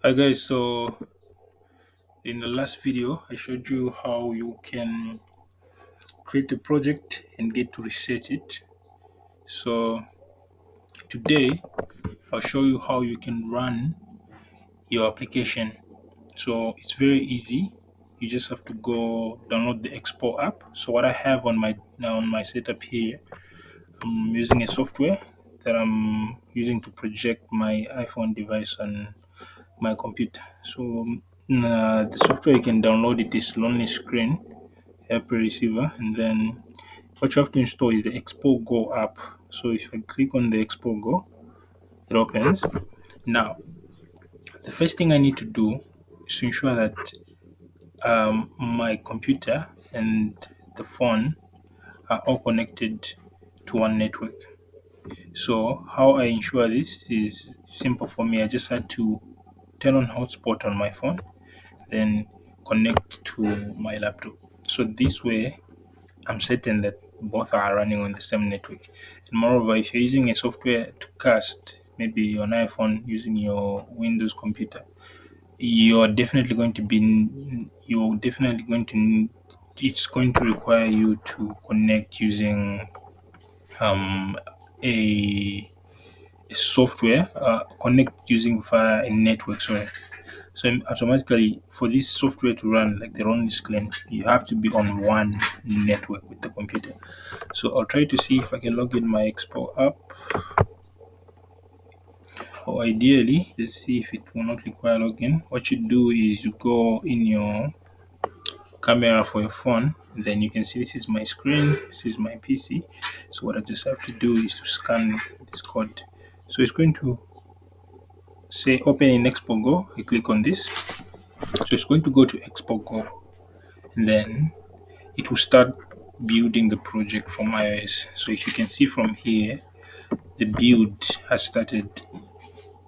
Hi guys, so in the last video I showed you how you can create a project and get to reset it. So today I'll show you how you can run your application. So it's very easy. You just have to go download the Expo app. So what I have on my setup here, I'm using a software that I'm using to project my iPhone device on my computer. So the software you can download it is Lonely Screen Apple receiver, and then what you have to install is the Expo Go app. So if I click on the Expo Go, it opens. Now, the first thing I need to do is to ensure that my computer and the phone are all connected to one network. So how I ensure this is simple for me. I just had to turn on hotspot on my phone, then connect to my laptop. So this way I'm certain that both are running on the same network. And moreover, if you're using a software to cast, maybe on iPhone using your Windows computer, you're definitely going to it's going to require you to connect using um, a, a software, connect using via a network. Sorry. So automatically, for this software to run like the Ronnie screen, you have to be on one network with the computer. So I'll try to see if I can log in my Expo app, or ideally, let's see if it will not require login. What you do is you go in your camera for your phone, then you can see this is my screen, this is my PC. So what I just have to do is to scan this code. So it's going to say open in Expo Go. I click on this. So it's going to go to Expo Go, and then it will start building the project from iOS. So if you can see from here, the build has started.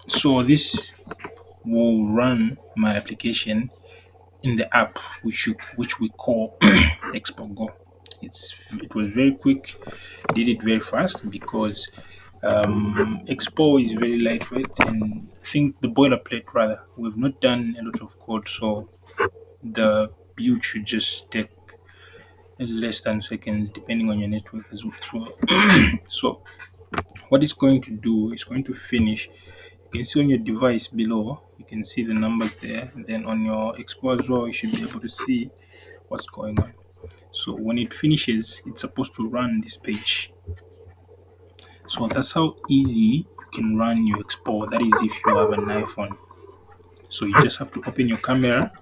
So this will run my application in the app which we call Expo Go. It was very quick, did it very fast because Expo is very lightweight, and I think the boilerplate rather. We've not done a lot of code, so the build should just take less than seconds depending on your network as well. So what it's going to do is going to finish. You can see on your device below, you can see the numbers there. And then on your Expo as well, you should be able to see what's going on. So when it finishes, it's supposed to run this page. So that's how easy you can run your Expo. That is if you have an iPhone. So you just have to open your camera,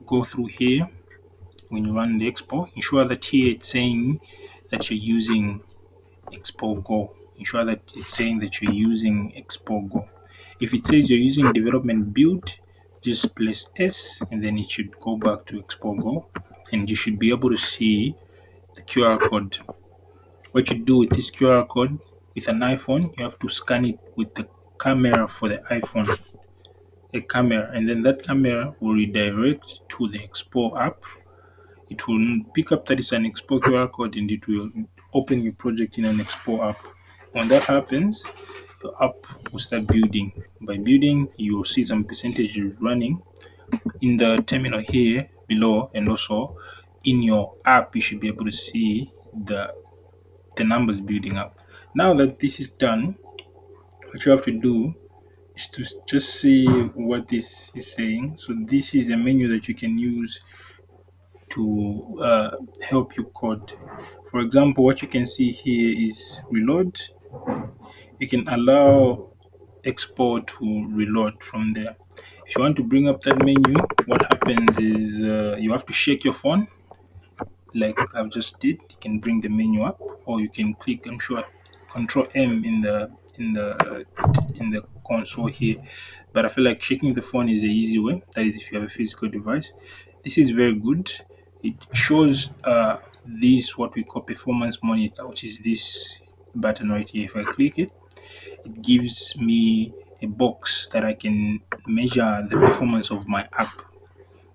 go through here. When you run the Expo, ensure that here it's saying that you're using Expo Go. Ensure that it's saying that you're using Expo Go. If it says you're using development build, just press S and then it should go back to Expo Go, and you should be able to see the QR code. What you do with this QR code with an iPhone, you have to scan it with the camera for the iPhone, a camera, and then that camera will redirect to the Expo app. It will pick up that it's an Expo QR code, and it will open your project in an Expo app. When that happens, the app will start building. By building, you will see some percentages running in the terminal here below, and also in your app, you should be able to see the numbers building up. Now that this is done, what you have to do is to just see what this is saying. So this is a menu that you can use to help you code. For example, what you can see here is reload. You can allow Expo to reload from there. If you want to bring up that menu, what happens is you have to shake your phone like I've just did. You can bring the menu up, or you can click, I'm sure, Control M in the console here. But I feel like shaking the phone is the easy way. That is if you have a physical device. This is very good. It shows this what we call performance monitor, which is this button right here. If I click it, it gives me a box that I can measure the performance of my app.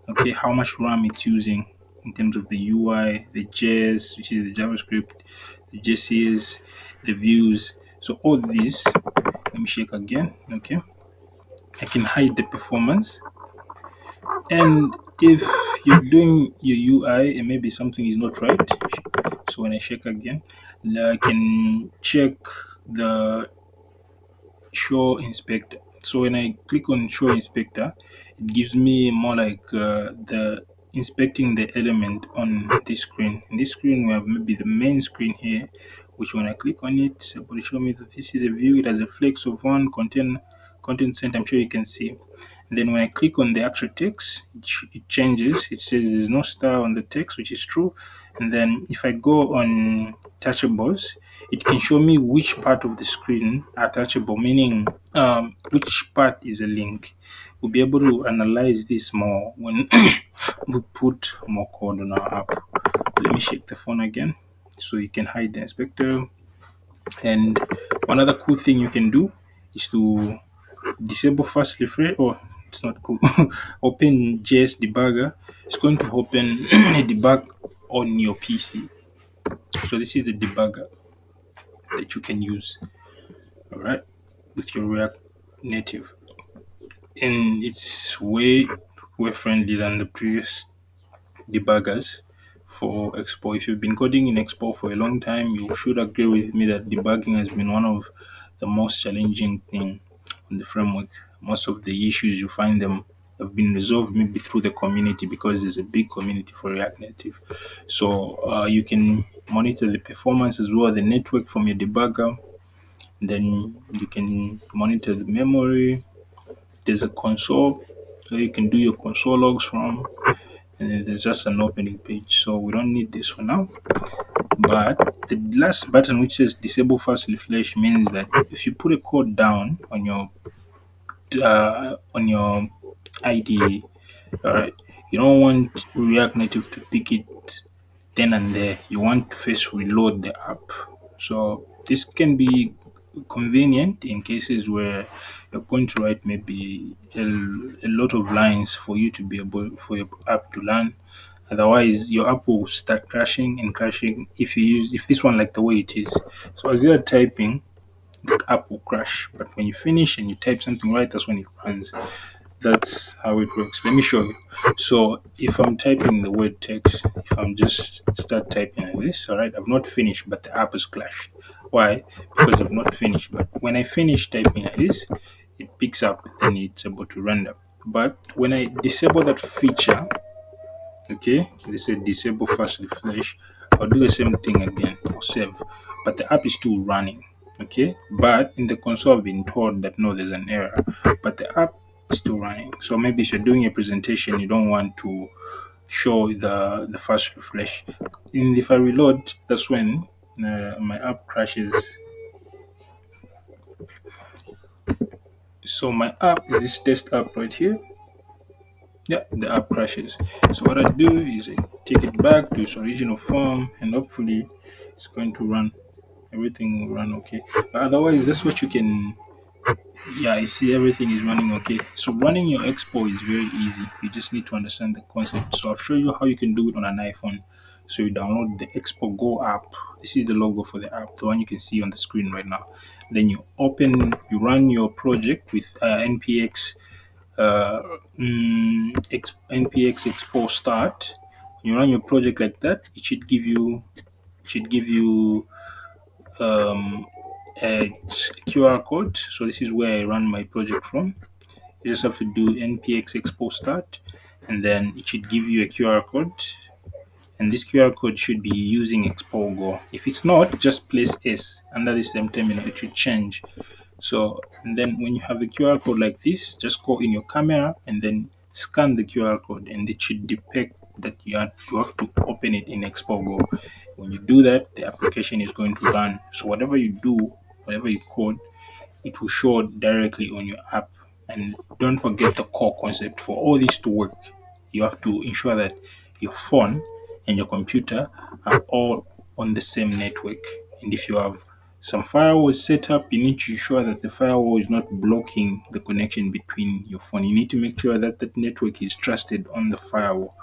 Okay, how much RAM it's using in terms of the UI, the JS, which is the JavaScript, the JCS, the views. So all this, let me shake again. Okay, I can hide the performance. And if you're doing your UI and maybe something is not right, so when I check again, I can check the show inspector. So when I click on show inspector, it gives me more like the inspecting the element on this screen. In this screen, we have maybe the main screen here, which when I click on it, it's able to show me that this is a view. It has a flex of one content center. I'm sure you can see. And then when I click on the actual text, it changes. It says there's no star on the text, which is true. And then if I go on touchables, it can show me which part of the screen are touchable, meaning which part is a link. We'll be able to analyze this more when we put more code on our app. Let me shake the phone again so you can hide the inspector. And one other cool thing you can do is to disable fast refresh. Oh, it's not cool. Open JS debugger. It's going to open a debug on your PC. So this is the debugger that you can use, all right, with your React Native, and it's way friendly than the previous debuggers for Expo. If you've been coding in Expo for a long time, you should agree with me that debugging has been one of the most challenging thing on the framework. Most of the issues you find them have been resolved maybe through the community because there's a big community for React Native. So you can monitor the performance as well, the network from your debugger. Then you can monitor the memory. There's a console, so you can do your console logs from, and then there's just an opening page. So we don't need this for now. But the last button, which says disable fast refresh, means that if you put a code down on your IDE, all right, you don't want React Native to pick it then and there. You want to first reload the app. So this can be convenient in cases where you're going to write maybe a lot of lines for you to be able for your app to learn. Otherwise, your app will start crashing and crashing if this one like the way it is. So as you're typing, the app will crash. But when you finish and you type something right, that's when it runs. That's how it works. Let me show you. So if I'm typing the word text, if I'm just start typing like this, all right, I've not finished, but the app has crashed. Why? Because I've not finished. But when I finish typing like this, it picks up, then it's able to render. But when I disable that feature, okay, they said disable fast refresh, I'll do the same thing again. I'll save, but the app is still running. Okay, but in the console I've been told that no, there's an error, but the app is still running. So maybe if you're doing a presentation, you don't want to show the fast refresh. And if I reload, that's when my app crashes. So my app is this test app right here. Yeah, the app crashes. So what I do is I take it back to its original form, and hopefully it's going to run. Everything will run okay. But otherwise, that's what you can. Yeah, I see everything is running okay. So running your Expo is very easy. You just need to understand the concept. So I'll show you how you can do it on an iPhone. So you download the Expo Go app. This is the logo for the app, the one you can see on the screen right now. Then you run your project with npx uh, npx expo start. When you run your project like that, it should give you um, a QR code. So this is where I run my project from. You just have to do npx expo start, and then it should give you a QR code. And this QR code should be using Expo Go. If it's not, just place S under the same terminal. It should change. So, and then when you have a QR code like this, just go in your camera and then scan the QR code, and it should depict that you have to open it in Expo Go. When you do that, the application is going to run. So whatever you do, whatever you code, it will show directly on your app. And don't forget the core concept. For all this to work, you have to ensure that your phone and your computer are all on the same network. And if you have some firewalls set up, you need to ensure that the firewall is not blocking the connection between your phone. You need to make sure that that network is trusted on the firewall.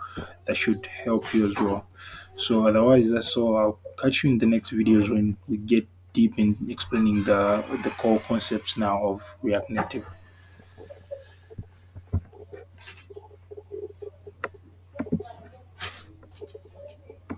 That should help you as well. So otherwise, that's all. I'll catch you in the next videos when we get deep in explaining the core concepts now of React Native.